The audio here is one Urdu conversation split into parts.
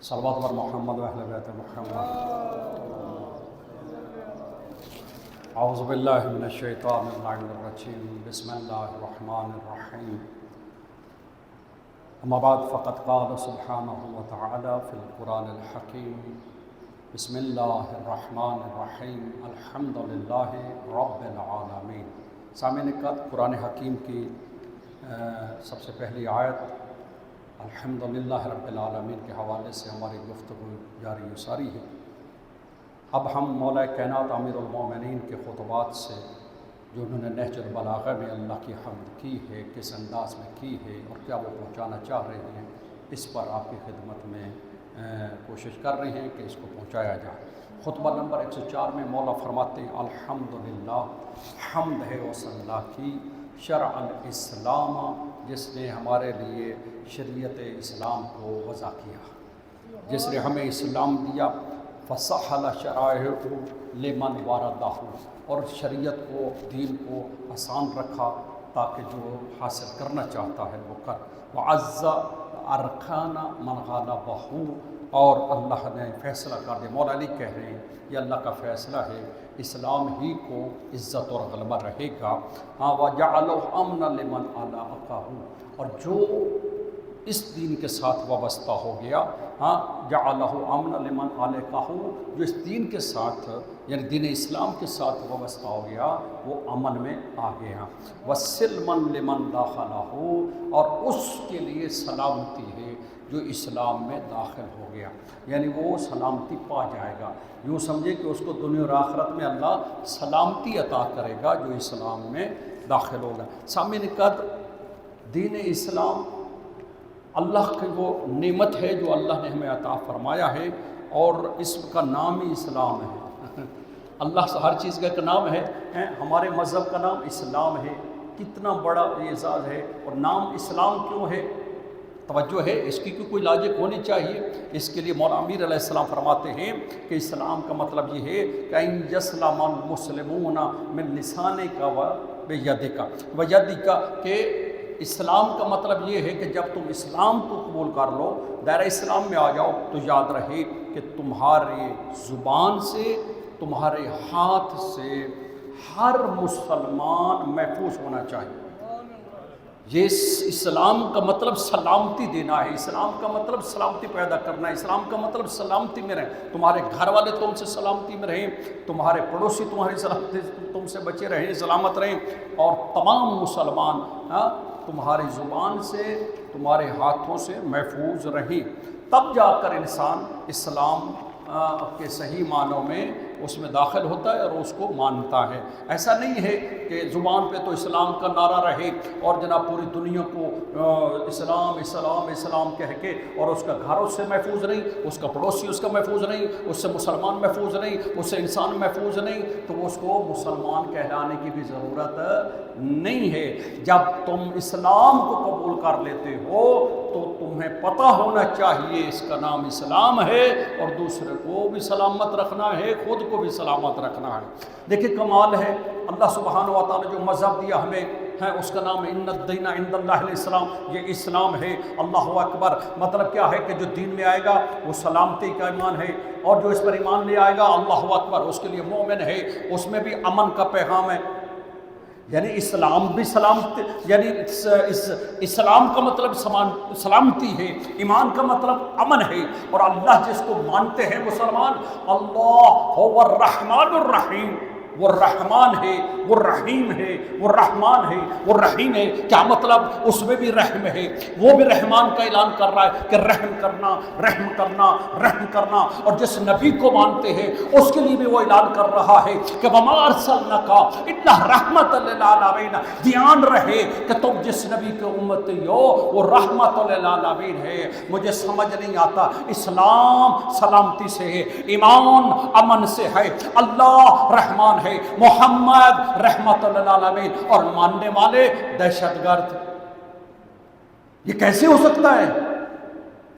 صلوات بر محمد و اہل بیت محمد۔ اعوذ باللہ من الشیطان الرجیم، بسم اللہ الرحمن الرحیم۔ اما بعد فقد قال سبحانہ وتعالی فی القرآن الحکیم، بسم اللہ الرحمن الرحیم، الحمد للہ رب العالمین۔ سامعین اکرام، قرآن حکیم کی سب سے پہلی آیت الحمدللہ رب العالمین کے حوالے سے ہماری گفتگو جاری و ساری ہے۔ اب ہم مولا کائنات امیر المومنین کے خطبات سے جو انہوں نے نہج البلاغہ میں اللہ کی حمد کی ہے، کس انداز میں کی ہے اور کیا وہ پہنچانا چاہ رہے ہیں، اس پر آپ کی خدمت میں کوشش کر رہے ہیں کہ اس کو پہنچایا جائے۔ خطبہ نمبر 104 میں مولا فرماتے ہیں الحمدللہ، حمد ہے اس اللہ کی، شرع الاسلام، جس نے ہمارے لیے شریعت اسلام کو وضع کیا، جس نے ہمیں اسلام دیا، فسہل شرائعہ لمن واردہ، اور شریعت کو، دین کو آسان رکھا تاکہ جو حاصل کرنا چاہتا ہے وہ کر، وعز ارکان من غلبہ، اور اللہ نے فیصلہ کر دیا۔ مولا علی کہہ رہے ہیں یہ اللہ کا فیصلہ ہے، اسلام ہی کو عزت اور غلبہ رہے گا۔ ہاں وَجَعَلَهُ أَمْنًا لِمَنْ عَلَاقَهُ، اور جو اس دین کے ساتھ وابستہ ہو گیا، ہاں جَعَلَهُ أَمْنًا لِمَنْ عَلَيْكَهُ، جو اس دین کے ساتھ یعنی دین اسلام کے ساتھ وابستہ ہو گیا وہ امن میں آ گیا۔ وَسِلْمًا لِمَنْ دَاخَلَهُ، اور اس کے لیے سلامتی ہے جو اسلام میں داخل ہو گیا، یعنی وہ سلامتی پا جائے گا۔ یوں سمجھے کہ اس کو دنیا اور آخرت میں اللہ سلامتی عطا کرے گا جو اسلام میں داخل ہوگا۔ سامعین قدر، دین اسلام اللہ کی وہ نعمت ہے جو اللہ نے ہمیں عطا فرمایا ہے، اور اس کا نام ہی اسلام ہے۔ اللہ سے ہر چیز کا ایک نام ہے، ہمارے مذہب کا نام اسلام ہے۔ کتنا بڑا اعزاز ہے، اور نام اسلام کیوں ہے؟ توجہ ہے اس کی کوئی لاجک ہونی چاہیے۔ اس کے لیے مولا امیر علیہ السلام فرماتے ہیں کہ اسلام کا مطلب یہ ہے کہ ان یسلم المسلمون من لسانک و بیدک و یدک، کہ اسلام کا مطلب یہ ہے کہ جب تم اسلام کو قبول کر لو، دائرہ اسلام میں آ جاؤ، تو یاد رہے کہ تمہارے زبان سے، تمہارے ہاتھ سے ہر مسلمان محفوظ ہونا چاہیے۔ یہ اسلام کا مطلب سلامتی دینا ہے، اسلام کا مطلب سلامتی پیدا کرنا ہے، اسلام کا مطلب سلامتی میں رہیں، تمہارے گھر والے تم سے سلامتی میں رہیں، تمہارے پڑوسی تمہاری سلامتی تم سے بچے رہیں، سلامت رہیں، اور تمام مسلمان تمہاری زبان سے، تمہارے ہاتھوں سے محفوظ رہیں۔ تب جا کر انسان اسلام کے صحیح معنوں میں اس میں داخل ہوتا ہے اور اس کو مانتا ہے۔ ایسا نہیں ہے کہ زبان پہ تو اسلام کا نعرہ رہے اور جناب پوری دنیا کو اسلام اسلام اسلام کہہ کے، اور اس کا گھر اس سے محفوظ نہیں، اس کا پڑوسی اس کا محفوظ نہیں، اس سے مسلمان محفوظ نہیں، اس سے انسان محفوظ نہیں، تو اس کو مسلمان کہلانے کی بھی ضرورت نہیں ہے۔ جب تم اسلام کو قبول کر لیتے ہو تو تمہیں پتہ ہونا چاہیے اس کا نام اسلام ہے، اور دوسرے کو بھی سلامت رکھنا ہے، خود کو بھی سلامت رکھنا ہے۔ دیکھیں کمال ہے، اللہ سبحانہ و تعالی جو مذہب دیا ہمیں ہے اس کا نام ہے ان الدین عند اللہ الاسلام، یہ اسلام ہے۔ اللہ اکبر، مطلب کیا ہے کہ جو دین میں آئے گا وہ سلامتی کا ایمان ہے، اور جو اس پر ایمان لے آئے گا اللہ اکبر اس کے لیے مومن ہے، اس میں بھی امن کا پیغام ہے۔ یعنی اسلام بھی سلامتی، یعنی اسلام کا مطلب سلامتی ہے، ایمان کا مطلب امن ہے، اور اللہ جس کو مانتے ہیں مسلمان، اللہ هو الرحمن الرحیم، وہ رحمان ہے، وہ رحیم ہے، وہ رحمان ہے، وہ رحیم ہے۔ کیا مطلب؟ اس میں بھی رحم ہے، وہ بھی رحمان کا اعلان کر رہا ہے کہ رحم کرنا، رحم کرنا، رحم کرنا، اور جس نبی کو مانتے ہیں اس کے لیے بھی وہ اعلان کر رہا ہے کہ وما ارسلناک الا رحمۃ للعالمین، دھیان رہے کہ تم جس نبی کے امتی ہو وہ رحمت للعالمین ہے۔ مجھے سمجھ نہیں آتا، اسلام سلامتی سے ہے، ایمان امن سے ہے، اللہ رحمان ہے، محمد رحمت للعالمین، اور ماننے والے دہشت گرد۔ یہ کیسے ہو سکتا ہے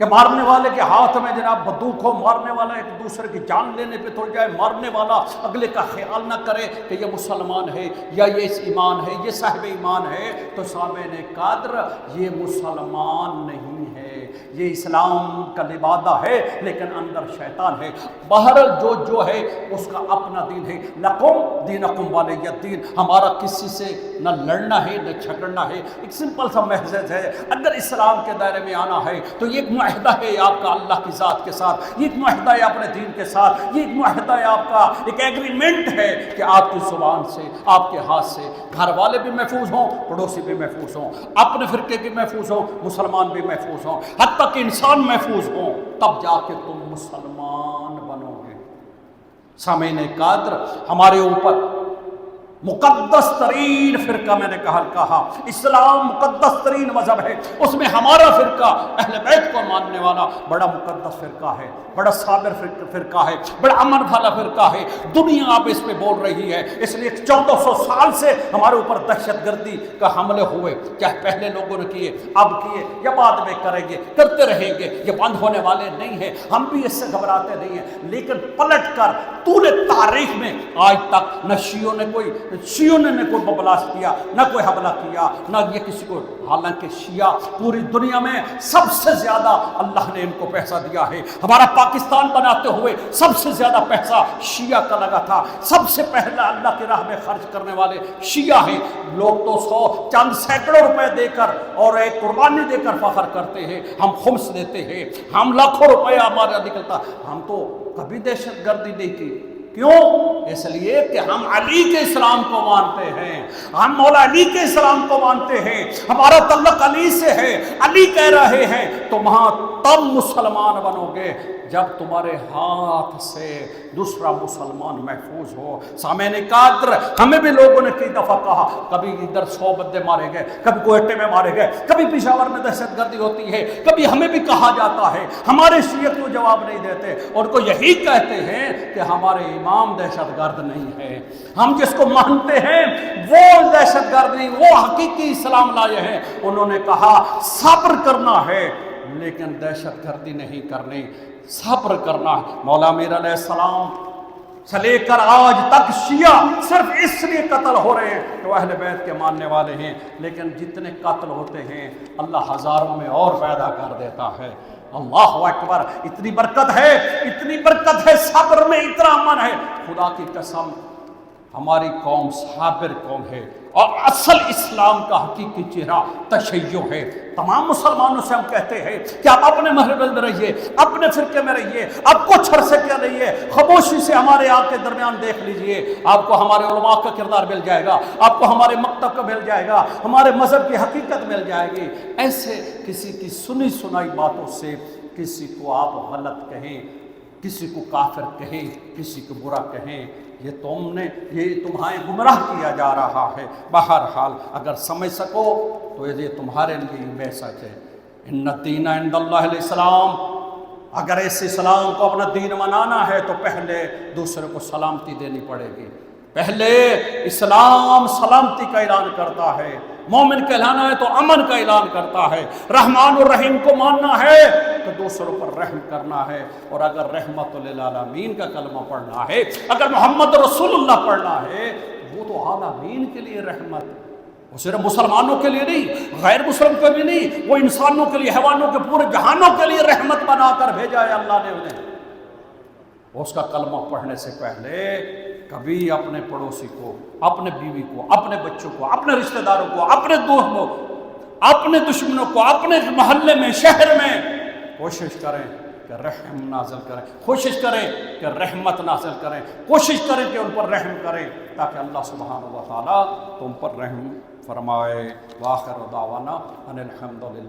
کہ مارنے والے کے ہاتھ میں جناب بندوق ہو، مارنے والا ایک دوسرے کی جان لینے پہ تل جائے، مارنے والا اگلے کا خیال نہ کرے کہ یہ مسلمان ہے یا یہ اس ایمان ہے، یہ صاحب ایمان ہے؟ تو سامعین قدر، یہ مسلمان نہیں ہے، یہ اسلام کا لبادہ ہے لیکن اندر شیطان ہے۔ باہر جو ہے اس کا اپنا دین ہے۔ لکم دینکم ولی الدین، ہمارا کسی سے نہ لڑنا ہے نہ جھگڑنا ہے۔ ایک سمپل سا محض ہے، اگر اسلام کے دائرے میں آنا ہے تو یہ ایک معاہدہ ہے آپ کا اللہ کی ذات کے ساتھ، یہ ایک معاہدہ ہے اپنے دین کے ساتھ، یہ ایک معاہدہ ہے آپ کا، ایک ایگریمنٹ ہے کہ آپ کی زبان سے، آپ کے ہاتھ سے گھر والے بھی محفوظ ہوں، پڑوسی بھی محفوظ ہوں، اپنے فرقے بھی محفوظ ہوں، مسلمان بھی محفوظ ہوں، حتیٰ کہ انسان محفوظ ہوں، تب جا کے تم مسلمان بنو گے۔ سامعین قادر، ہمارے اوپر مقدس ترین فرقہ، میں نے کہا اسلام مقدس ترین مذہب ہے، اس میں ہمارا فرقہ اہل بیت کو ماننے والا بڑا مقدس فرقہ ہے، بڑا صابر فرقہ ہے، بڑا امن والا فرقہ ہے۔ دنیا اب اس پہ بول رہی ہے، اس لیے 1400 سال سے ہمارے اوپر دہشت گردی کا حملے ہوئے، چاہے پہلے لوگوں نے کیے، اب کیے یا بعد میں کریں گے، کرتے رہیں گے، یہ بند ہونے والے نہیں ہیں، ہم بھی اس سے گھبراتے نہیں ہیں۔ لیکن پلٹ کر طول تاریخ میں آج تک نہ شیعوں نے کوئی بلاس کیا، نہ کوئی حملہ کیا، نہ یہ کسی کو، حالانکہ شیعہ پوری دنیا میں سب سے زیادہ اللہ نے ان کو پیسہ دیا ہے۔ ہمارا پاکستان بناتے ہوئے سب سے زیادہ پیسہ شیعہ کا لگا تھا، سب سے پہلا اللہ کی راہ میں خرچ کرنے والے شیعہ ہیں۔ لوگ تو 100 چند سینکڑوں روپے دے کر اور ایک قربانی دے کر فخر کرتے ہیں، ہم خمس دیتے ہیں، ہم لاکھوں روپے ہمارا نکلتا، ہم تو کبھی دہشت گردی نہیں کی۔ کیوں؟ اس لیے کہ ہم علی کے اسلام کو مانتے ہیں، ہم مولا علی کے اسلام کو مانتے ہیں، ہمارا تعلق علی سے ہے۔ علی کہہ رہے ہیں تو وہاں تب مسلمان بنو گے جب تمہارے ہاتھ سے دوسرا مسلمان محفوظ ہو۔ سامعین قادر، ہمیں بھی لوگوں نے کئی دفعہ کہا، کبھی ادھر 100 بندے مارے گئے، کبھی کوئٹے میں مارے گئے، کبھی پشاور میں دہشت گردی ہوتی ہے، کبھی ہمیں بھی کہا جاتا ہے، ہمارے شیعہ کو جواب نہیں دیتے، اور کو یہی کہتے ہیں کہ ہمارے امام دہشت گرد نہیں ہے، ہم جس کو مانتے ہیں وہ دہشت گرد نہیں، وہ حقیقی اسلام لائے ہیں۔ انہوں نے کہا صبر کرنا ہے لیکن دہشت گردی نہیں کرنی، صبر کرنا ہے۔ مولا امیر علیہ السلام سے لے کر آج تک شیعہ صرف اس لیے قتل ہو رہے ہیں کہ وہ اہل بیت کے ماننے والے ہیں، لیکن جتنے قتل ہوتے ہیں اللہ ہزاروں میں اور پیدا کر دیتا ہے۔ اللہ اکبر، اتنی برکت ہے، اتنی برکت ہے صبر میں، اتنا امن ہے۔ خدا کی قسم ہماری قوم صابر قوم ہے، اور اصل اسلام کا حقیقی چہرہ تشیع ہے۔ تمام مسلمانوں سے ہم کہتے ہیں کہ آپ اپنے محرم میں رہیے، اپنے فرقے میں رہیے، آپ کچھ عرصے کے رہیے، خاموشی سے ہمارے آپ کے درمیان دیکھ لیجئے، آپ کو ہمارے علماء کا کردار مل جائے گا، آپ کو ہمارے مکتب کا مل جائے گا، ہمارے مذہب کی حقیقت مل جائے گی۔ ایسے کسی کی سنی سنائی باتوں سے کسی کو آپ غلط کہیں، کسی کو کافر کہیں، کسی کو برا کہیں، یہ تمہیں گمراہ کیا جا رہا ہے۔ بہرحال اگر سمجھ سکو تو یہ تمہارے لیے میسج ہے، ان الدین عند اللہ الاسلام۔ اگر اس اسلام کو اپنا دین منانا ہے تو پہلے دوسرے کو سلامتی دینی پڑے گی۔ پہلے اسلام سلامتی کا اعلان کرتا ہے، مومن کہلانا ہے تو امن کا اعلان کرتا ہے، رحمان الرحیم کو ماننا ہے تو دوسروں پر رحم کرنا ہے، اور اگر رحمت للعالمین کا کلمہ پڑھنا ہے، اگر محمد رسول اللہ پڑھنا ہے، وہ تو عالمین کے لیے رحمت، وہ صرف مسلمانوں کے لیے نہیں، غیر مسلم کے لیے نہیں، وہ انسانوں کے لیے، حیوانوں کے، پورے جہانوں کے لیے رحمت بنا کر بھیجا ہے اللہ نے انہیں۔ اس کا کلمہ پڑھنے سے پہلے کبھی اپنے پڑوسی کو، اپنے بیوی کو، اپنے بچوں کو، اپنے رشتہ داروں کو، اپنے دوستوں کو، اپنے دشمنوں کو، اپنے محلے میں، شہر میں کوشش کریں کہ رحم نازل کریں، کوشش کریں کہ رحمت نازل کریں، کوشش کریں کہ ان پر رحم کریں، تاکہ اللہ سبحانہ و تعالیٰ تم پر رحم فرمائے۔ وآخر دعوانا ان الحمدللہ۔